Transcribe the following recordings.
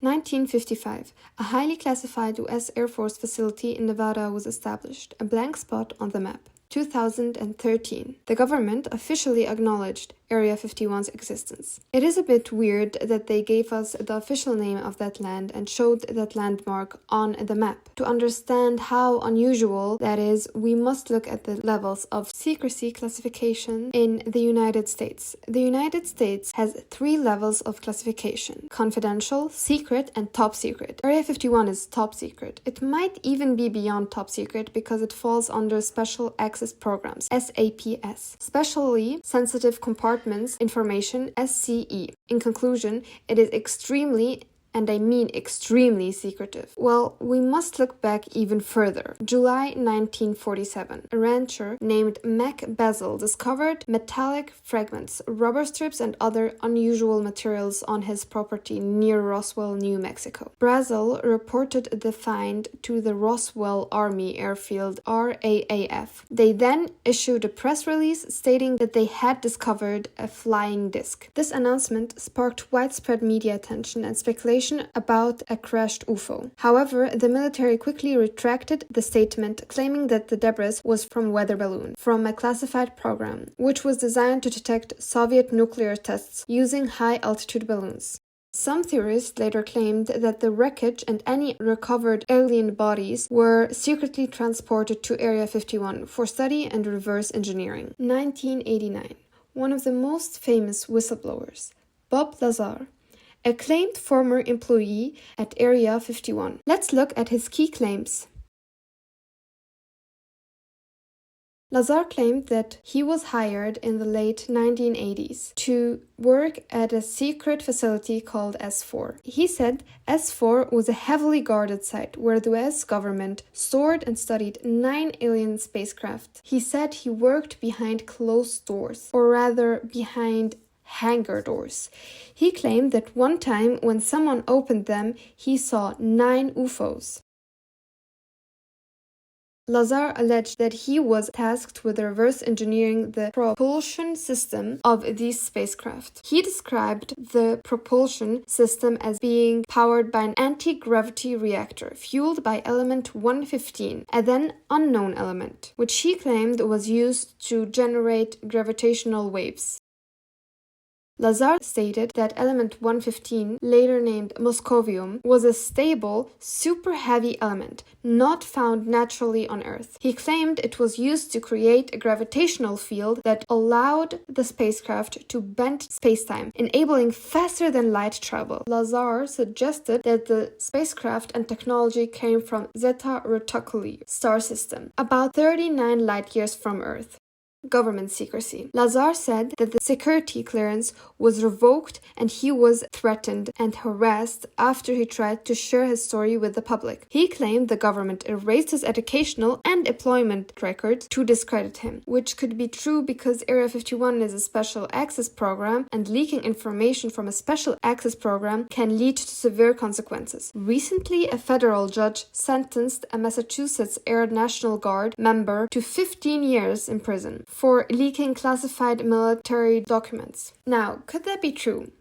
1955. A highly classified U.S. Air Force facility in Nevada was established, a blank spot on the map. 2013. The government officially acknowledged Area 51's existence. It is a bit weird that they gave us the official name of that land and showed that landmark on the map. To understand how unusual that is, we must look at the levels of secrecy classification in the United States. The United States has 3 levels of classification: confidential, secret, and top secret. Area 51 is top secret. It might even be beyond top secret because it falls under Special Access Programs, SAPS, Specially Sensitive Compartments Information, SCE. In conclusion, it is extremely, and I mean extremely, secretive. Well, we must look back even further. July 1947, a rancher named Mac Basil discovered metallic fragments, rubber strips, and other unusual materials on his property near Roswell, New Mexico. Basil reported the find to the Roswell Army Airfield, RAAF. They then issued a press release stating that they had discovered a flying disc. This announcement sparked widespread media attention and speculation about a crashed UFO. However, the military quickly retracted the statement, claiming that the debris was from weather balloon, from a classified program, which was designed to detect Soviet nuclear tests using high-altitude balloons. Some theorists later claimed that the wreckage and any recovered alien bodies were secretly transported to Area 51 for study and reverse engineering. 1989. One of the most famous whistleblowers, Bob Lazar, acclaimed former employee at Area 51. Let's look at his key claims. Lazar claimed that he was hired in the late 1980s to work at a secret facility called S4. He said S4 was a heavily guarded site where the US government stored and studied 9 alien spacecraft. He said he worked behind closed doors, or rather behind hangar doors. He claimed that one time when someone opened them, he saw 9 UFOs. Lazar alleged that he was tasked with reverse engineering the propulsion system of these spacecraft. He described the propulsion system as being powered by an anti-gravity reactor fueled by element 115, a then unknown element, which he claimed was used to generate gravitational waves. Lazar stated that element 115, later named moscovium, was a stable, super-heavy element, not found naturally on Earth. He claimed it was used to create a gravitational field that allowed the spacecraft to bend spacetime, enabling faster-than-light travel. Lazar suggested that the spacecraft and technology came from Zeta Reticuli star system, about 39 light-years from Earth. Government secrecy. Lazar said that the security clearance was revoked and he was threatened and harassed after he tried to share his story with the public. He claimed the government erased his educational and employment records to discredit him, which could be true because Area 51 is a special access program and leaking information from a special access program can lead to severe consequences. Recently, a federal judge sentenced a Massachusetts Air National Guard member to 15 years in prison for leaking classified military documents. Now, could that be true?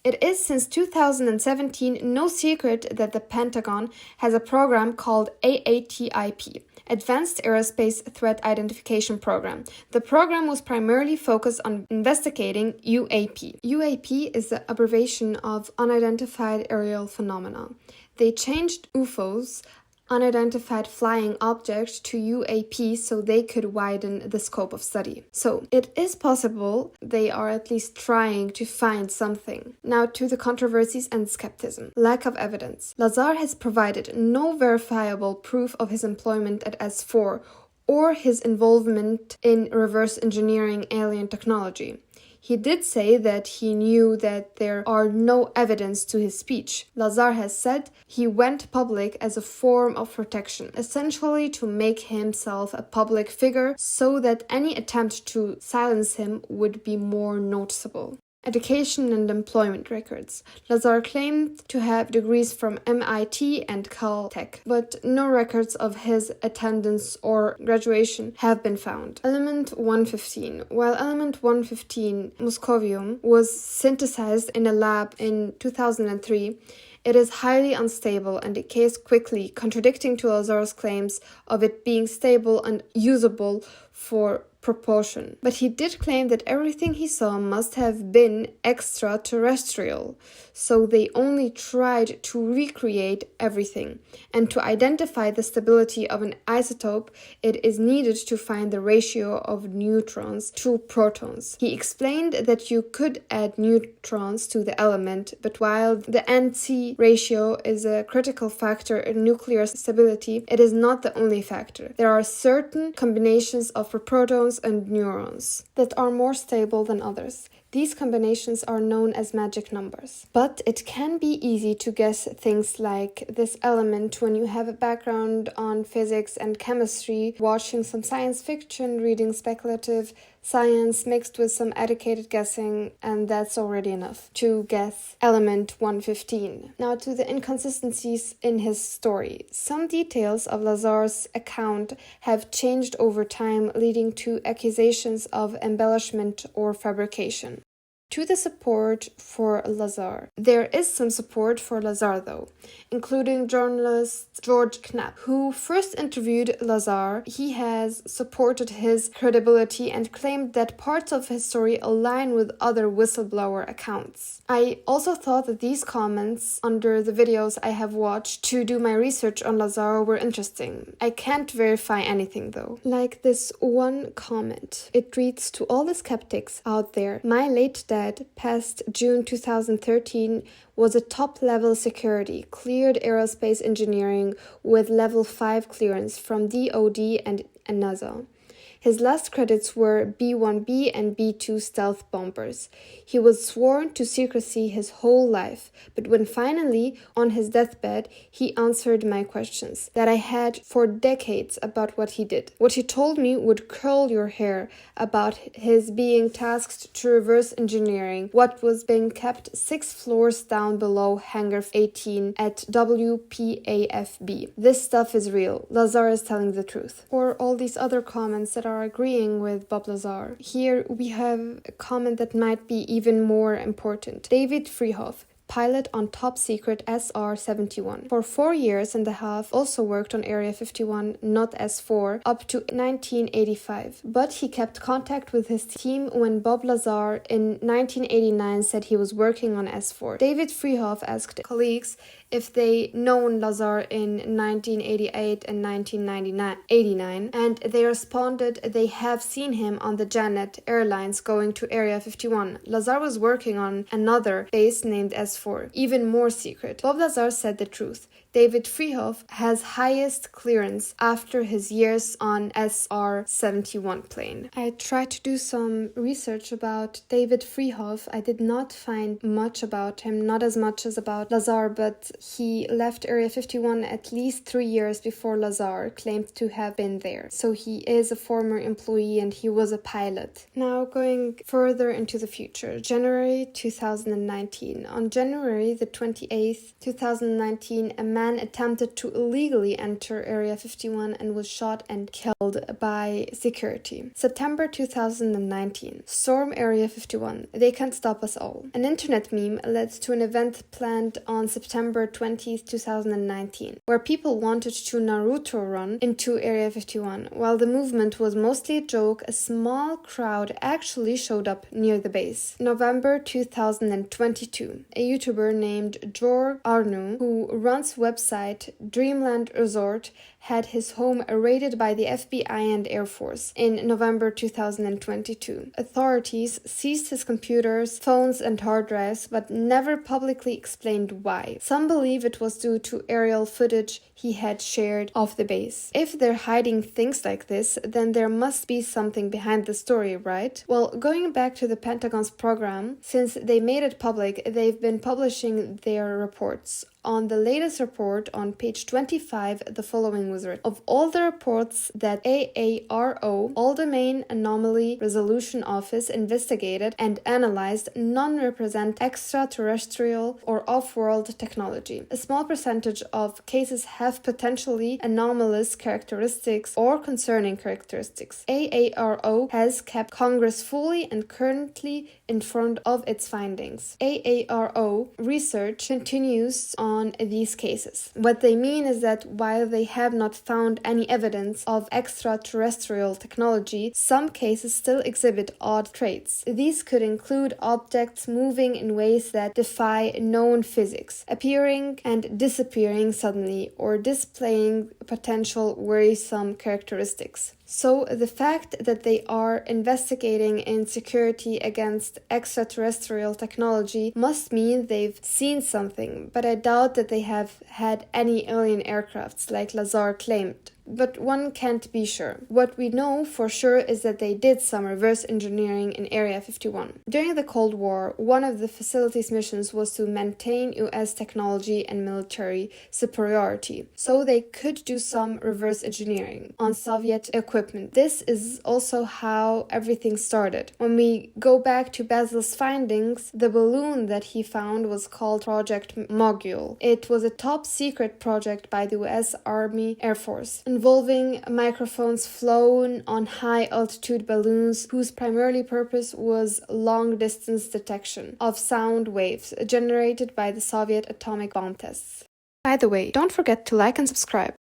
It is since 2017 no secret that the Pentagon has a program called AATIP, Advanced Aerospace Threat Identification Program. The program was primarily focused on investigating UAP. UAP is the abbreviation of Unidentified Aerial Phenomena. They changed UFOs, unidentified flying objects, to UAP so they could widen the scope of study. So it is possible they are at least trying to find something. Now to the controversies and skepticism. Lack of evidence. Lazar has provided no verifiable proof of his employment at S4 or his involvement in reverse engineering alien technology. He did say that he knew that there are no evidence to his speech. Lazar has said he went public as a form of protection, essentially to make himself a public figure so that any attempt to silence him would be more noticeable. Education and employment records. Lazar claimed to have degrees from MIT and Caltech, but no records of his attendance or graduation have been found. Element 115. While element 115, moscovium, was synthesized in a lab in 2003, It is highly unstable and decays quickly, contradicting to Lazar's claims of it being stable and usable for propulsion. But he did claim that everything he saw must have been extraterrestrial, so they only tried to recreate everything. And to identify the stability of an isotope, it is needed to find the ratio of neutrons to protons. He explained that you could add neutrons to the element, but while the NC ratio is a critical factor in nuclear stability, it is not the only factor. There are certain combinations of protons and neurons that are more stable than others. These combinations are known as magic numbers. But it can be easy to guess things like this element when you have a background on physics and chemistry, watching some science fiction, reading speculative science mixed with some educated guessing, and that's already enough to guess element 115. Now to the inconsistencies in his story. Some details of Lazar's account have changed over time, leading to accusations of embellishment or fabrication. To the support for Lazar. There is some support for Lazar though, including journalist George Knapp, who first interviewed Lazar. He has supported his credibility and claimed that parts of his story align with other whistleblower accounts. I also thought that these comments under the videos I have watched to do my research on Lazar were interesting. I can't verify anything though. Like this one comment. It reads, "To all the skeptics out there, my late dad past June 2013 was a top-level security, cleared aerospace engineering with level 5 clearance from DoD and NASA. His last credits were B-1B and B-2 stealth bombers. He was sworn to secrecy his whole life, but when finally, on his deathbed, he answered my questions that I had for decades about what he did. What he told me would curl your hair about his being tasked to reverse engineering what was being kept 6 floors down below Hangar 18 at WPAFB. This stuff is real. Lazar is telling the truth." Or all these other comments that are agreeing with Bob Lazar. Here we have a comment that might be even more important. David Freehoff, pilot on top secret SR-71. For 4 years and a half, also worked on Area 51, not S4, up to 1985. But he kept contact with his team when Bob Lazar in 1989 said he was working on S4. David Freehoff asked colleagues if they known Lazar in 1988 and 1989, and they responded they have seen him on the Janet Airlines going to Area 51. Lazar was working on another base named S4, even more secret. Bob Lazar said the truth. David Freehoff has highest clearance after his years on SR-71 plane. I tried to do some research about David Freehoff. I did not find much about him, not as much as about Lazar, but he left Area 51 at least 3 years before Lazar claimed to have been there. So he is a former employee and he was a pilot. Now going further into the future, January 2019. On January the 28th, 2019, a man attempted to illegally enter Area 51 and was shot and killed by security. September 2019. Storm Area 51. They can't stop us all. An internet meme led to an event planned on September 20th, 2019, where people wanted to Naruto run into Area 51. While the movement was mostly a joke, a small crowd actually showed up near the base. November 2022. A YouTuber named Jor Arnu, who runs website Dreamland Resort, had his home raided by the FBI and Air Force in November 2022. Authorities seized his computers, phones, and hard drives, but never publicly explained why. Some believe it was due to aerial footage he had shared of the base. If they're hiding things like this, then there must be something behind the story, right? Well, going back to the Pentagon's program, since they made it public, they've been publishing their reports. On the latest report on page 25, the following was written. Of all the reports that AARO, All-Domain Anomaly Resolution Office, investigated and analyzed, none represent extraterrestrial or off-world technology. A small percentage of cases have potentially anomalous characteristics or concerning characteristics. AARO has kept Congress fully and currently informed of its findings. AARO research continues on on these cases. What they mean is that while they have not found any evidence of extraterrestrial technology, some cases still exhibit odd traits. These could include objects moving in ways that defy known physics, appearing and disappearing suddenly, or displaying potential worrisome characteristics. So the fact that they are investigating insecurity against extraterrestrial technology must mean they've seen something, but I doubt that they have had any alien aircrafts like Lazar claimed. But one can't be sure. What we know for sure is that they did some reverse engineering in Area 51. During the Cold War, one of the facility's missions was to maintain US technology and military superiority, so they could do some reverse engineering on Soviet equipment. This is also how everything started. When we go back to Basil's findings, the balloon that he found was called Project Mogul. It was a top secret project by the US Army Air Force, involving microphones flown on high-altitude balloons whose primary purpose was long-distance detection of sound waves generated by the Soviet atomic bomb tests. By the way, don't forget to like and subscribe.